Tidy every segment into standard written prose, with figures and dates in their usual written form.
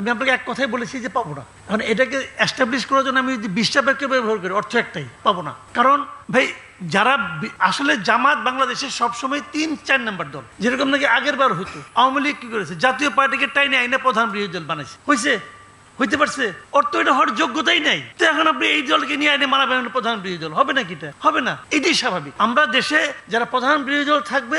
আমি আপনাকে এক কথাই বলেছি যে পাবো না। এখন এটাকে এস্টাবলিশ করার জন্য আমি যদি 20টা বাক্য ব্যবহার করি, অর্থ একটাই, পাবো না। কারণ ভাই যারা আসলে জামাত বাংলাদেশের সবসময় 3-4 নম্বর দল, যেরকম নাকি আগের বার হইতো। আওয়ামী লীগ কি করেছে, জাতীয় পার্টিকে টাইনে আইনে প্রধান বিরোধী দল বানাইছে, হইতে পারছে? ওর তো এটা হওয়ার যোগ্যতাই নাই। তো এখন আপনি এই দলকে নিয়ে আইনে মানাবেন প্রধান বিরোধী দল, হবে নাকি? এটা হবে না, এটাই স্বাভাবিক। আমরা দেশে যারা প্রধান বিরোধী দল থাকবে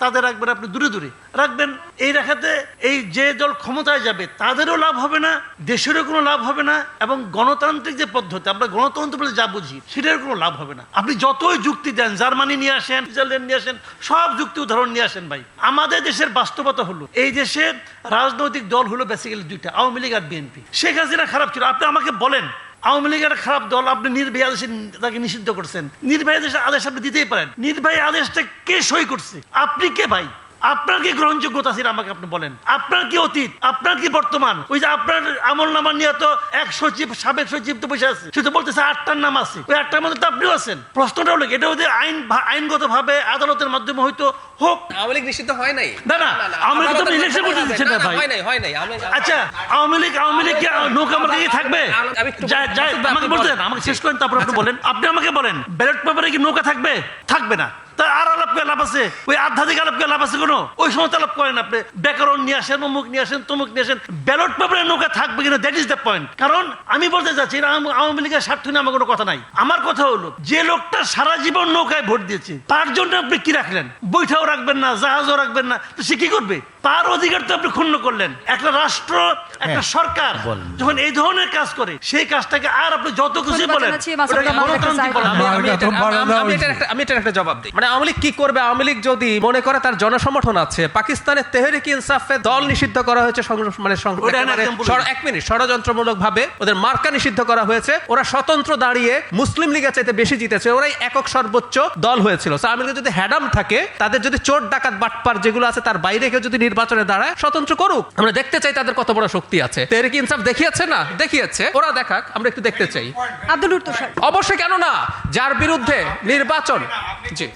তাদের রাখবেন আপনি দূরে দূরে রাখবেন। এই রাখাতে এই যে দল ক্ষমতায় যাবে তাদেরও লাভ হবে না, দেশেরও কোনো লাভ হবে না, এবং গণতান্ত্রিক যে পদ্ধতি আমরা গণতন্ত্র বলে যা বুঝি সেটার কোনো লাভ হবে না। আপনি যতই যুক্তি দেন, জার্মানি নিয়ে আসেন, সুইজারল্যান্ড নিয়ে আসেন, সব যুক্তি উদাহরণ নিয়ে আসেন, ভাই আমাদের দেশের বাস্তবতা হলো এই দেশের রাজনৈতিক দল হলো বেসিক্যালি দুইটা, আওয়ামী লীগ আর বিএনপি। শেখ হাসিনা খারাপ ছিল, আপনি আমাকে বলেন আওয়ামী লীগের খারাপ দল, আপনি নির্বাহী আদেশে তাকে নিষিদ্ধ করছেন। নির্বাহী আদেশ আপনি দিতেই পারেন, নির্বাহী আদেশটা কে সই করছে? আপনি কে ভাই? আপনার কি গ্রহণযোগ্যতা ছিল আমাকে আপনি বলেন? আপনার কি অতীত, আপনার কি বর্তমান? ওই যে আপনার আমল নামা নিয়ে তো এক সচিব, সাবেক সচিব তো বসে আছে, সে তো বলতেছে 8টার নাম আছে, ওই 8টার মধ্যে তো আপনিও আছেন। প্রশ্নটা হলো এটা ওদের আইনগত ভাবে আদালতের মাধ্যমে হয়তো হোক। আওয়ামী লীগ নিষিদ্ধ হয় নাই, না না, আওয়ামী লীগ তো ইলেকশন করতে দিচ্ছে না ভাই, হয় নাই। আচ্ছা আওয়ামী লীগ কি নৌকা মার্কা থাকবে? আমাকে বলতেন, আমাকে শেষ করেন, তারপর আপনি বলেন। আপনি আমাকে বলেন ব্যালট পেপারে কি নৌকা থাকবে? থাকবে না। তার আর আলাপ করে লাভ আছে? ওই আধ্যাত্মিক আলাপ করে লাভ আছে কোনো? ওই সময় আলাপ করেন আপনি, ব্যাকরণ নিয়ে আসেন, অমুক নিয়ে আসেন, তমুক নিয়ে আসেন। ব্যালট পেপারে নৌকা থাকবে কিনা, দ্যাট ইজ দ্য পয়েন্ট। কারণ আমি বলতে চাচ্ছি এটা আওয়ামী লীগের স্বার্থ নিয়ে আমার কোনো কথা নাই। আমার কথা হলো যে লোকটা সারা জীবন নৌকায় ভোট দিয়েছে তার জন্য আপনি কি রাখলেন? বৈঠাও রাখবেন না, জাহাজও রাখবেন না, তো সে কি করবে? তার অধিকার তো আপনি ক্ষুণ্ণ করলেন। একটা রাষ্ট্র, একটা সরকার যখন এই ধরনের কাজ করে সেই কাজটাকে আর আপনি যত কিছু বলেন আমি এটার একটা জবাব দিই। মানে আওয়ামী লীগ কি করবে? আওয়ামী লীগ যদি মনে করে তার জনসমর্থন আছে, পাকিস্তানের তেহরিক ইনসাফে দল নিষিদ্ধ করা হয়েছে, এক মিনিট, ষড়যন্ত্রমূলক ভাবে ওদের মার্কা নিষিদ্ধ করা হয়েছে, ওরা স্বতন্ত্র দাঁড়িয়ে মুসলিম লীগের চাইতে বেশি জিতেছে, ওরাই একক সর্বোচ্চ দল হয়েছিল। আওয়ামী লীগের যদি হ্যাডাম থাকে, তাদের যদি চোর ডাকাত বাটপার যেগুলো আছে তার বাইরে কেউ যদি নির্বাচনে দাঁড়ায়, স্বতন্ত্র করুক। আমরা দেখতে চাই তাদের কত বড় শক্তি আছে। তেহরিক ইনসাফ দেখিয়েছে না? দেখিয়েছে, ওরা দেখাক, আমরা একটু দেখতে চাই। আব্দুল উত্তর অবশ্যই, কেন না? যার বিরুদ্ধে নির্বাচন, জি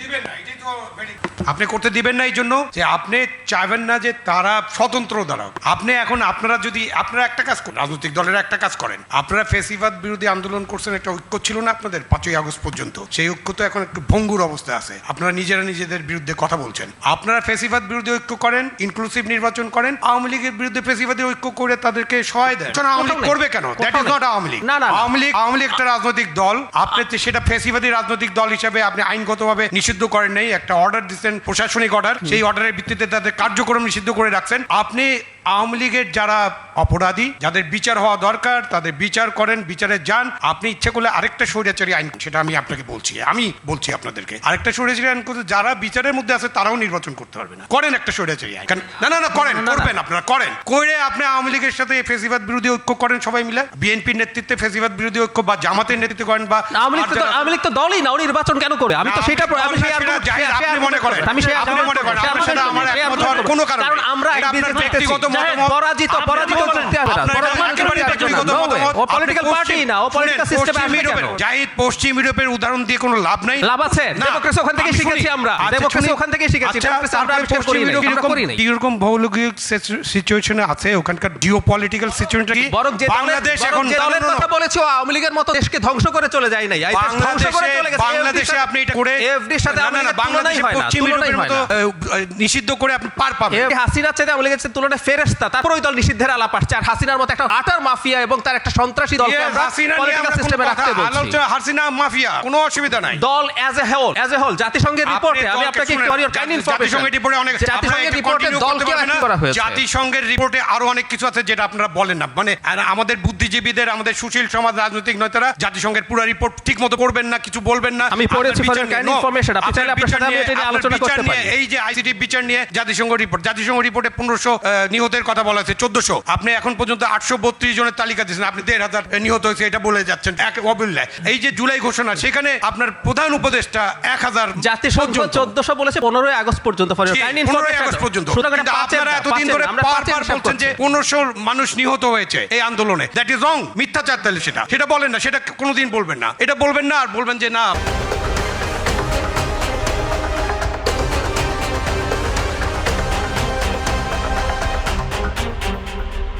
আপনি করতে দিবেন না এই জন্য যে আপনি চাইবেন না যে তারা স্বতন্ত্র দাঁড়াক। আপনি এখন আপনারা একটা কাজ করেন, রাজনৈতিক দলের একটা কাজ করেন, আপনারা ফেসিবাদ বিরোধী আন্দোলন করছেন, একটা ঐক্য ছিল না আপনাদের 5ই আগস্ট পর্যন্ত? সেই ঐক্য তো এখন একটু ভঙ্গুর অবস্থায় আছে। আপনারা নিজেদের বিরুদ্ধে কথা বলছেন। আপনারা ফেসিবাদ বিরোধী ঐক্য করেন, ইনক্লুসিভ নির্বাচন করেন, আওয়ামী লীগের বিরুদ্ধে ফেসিবাদী ঐক্য করে তাদেরকে সহায় দেন। আওয়ামী লীগ করবে কেন? That is not Awami League. Awami League একটা রাজনৈতিক দল। আপনি সেটা ফেসিবাদী রাজনৈতিক দল হিসেবে আপনি আইনগতভাবে নিষিদ্ধ করেন নাই, একটা অর্ডার দিচ্ছেন, প্রশাসনিক অর্ডার, সেই অর্ডারের ভিত্তিতে তাদের কার্যক্রম নিষিদ্ধ করে রাখছেন। আপনি আওয়ামী লীগের যারা অপরাধী, যাদের বিচার হওয়া দরকার, তাদের বিচার করেন, বিচারে যান। আপনি ইচ্ছে করলে আরেকটা স্বৈরাচারী আইন, সেটা আমি আপনাকে বলছি, আপনাদেরকে আরেকটা স্বৈরাচারী আইন করতে, যারা বিচারের মধ্যে আছে তারাও নির্বাচন করতে পারবে না। করেন একটা স্বৈরাচারী আইন। না করবেন, আপনারা করেন। করে আপনি আওয়ামী লীগের সাথে ফেসিবাদ বিরোধী ঐক্য করেন সবাই মিলে, বিএনপির নেতৃত্বে ফেসিবাদ বিরোধী ঐক্য বা জামাতের নেতৃত্বে করেন, বা আওয়ামী লীগ তো দলই না, ও নির্বাচন কেন করে? আমি তো সেটা আপনি মনে করেন, আপনার সাথে আমার একমত হওয়ার কোনো কারণ নেই। কারণ আমরা আপনার ব্যক্তিগত মতামত, পরাজিত করতে হবে না। ও পলিটিক্যাল পার্টি না, ও পলিটিক্যাল সিস্টেমে আসবে কেন? জাহিদ, পশ্চিম ইউরোপের উদাহরণ দিয়ে কোনো লাভ নাই। লাভ আছে, ডেমোক্রেসি ওখান থেকে শিখেছি আমরা, ডেমোক্রেসি ওখান থেকে শিখেছি। ডেমোক্রেসি আমরা করি নাই। এরকম ভৌগোলিক সিচুয়েশনে আছে, ওখানকার জিওপলিটিক্যাল সিচুয়েশন কি? বাংলাদেশ এখন দলের কথা বলেছো, আওয়ামী লীগের মতো দেশকে ধ্বংস করে চলে যায় নাই। বাংলাদেশে আপনি এটা করে এফডির সাথে বাংলাদেশে পশ্চিম ইউরোপের মতো নিষিদ্ধ করে আপনি পার পাবেন। হাসিনার চাইতে আওয়ামী লীগের তুলনায় ফেরেশতা, তারপর ওই দল নিষিদ্ধের আলাপ আসছে। আর হাসিনার মতো একটা আটার মাফিয়া এবং তার একটা সন্ত্রাসী দলকে আমরা পলিটিক্যাল সিস্টেমে রাখতে বলছি। হাসিনা মাফিয়া, কোনো অসুবিধা নাই। দল অ্যাজ এ হোল জাতিসংঘের রিপোর্টে, আমি আপনাকে জাতিসংঘের রিপোর্টে অনেক, জাতিসংঘের রিপোর্টে দলকে রাখতে করা হয়েছে। জাতিসংঘের রিপোর্টে আরো অনেক কিছু আছে যেটা আপনারা বলেন না। মানে আমাদের বুদ্ধিজীবীদের, আমাদের সুশীল সমাজ, রাজনৈতিক নেতারা জাতিসংঘের পুরো রিপোর্ট ঠিকমতো পড়বেন না, কিছু বলবেন না। আমি পড়েছি ইনফরমেশন, আপনি চাইলে আপনার সাথে আমি এটা নিয়ে আলোচনা করতে পারি। এই যে আইসিটি বিচার নিয়ে জাতিসংঘ রিপোর্টে 1500 নিহতের কথা বলা আছে, 1400। আপনি এখন পর্যন্ত 832 জনের তালিকা দিয়েছেন, আপনি 1500 নিহত হয়েছে এটা বলে যাচ্ছেন। এই যে জুলাই ঘোষণা, সেখানে আপনার প্রধান উপদেষ্টা 1000, জাতিসংঘ 1400 বলেছে 15 আগস্ট পর্যন্ত। 15 আগস্ট পর্যন্ত। আপনারা এতদিন ধরে বারবার বলছেন যে 1500 মানুষ নিহত হয়েছে এই আন্দোলনে। দ্যাট ইজ রং, মিথ্যাচার। তাহলে সেটা বলেন না, সেটা কোনোদিন বলবেন না, এটা বলবেন না। আর বলবেন যে না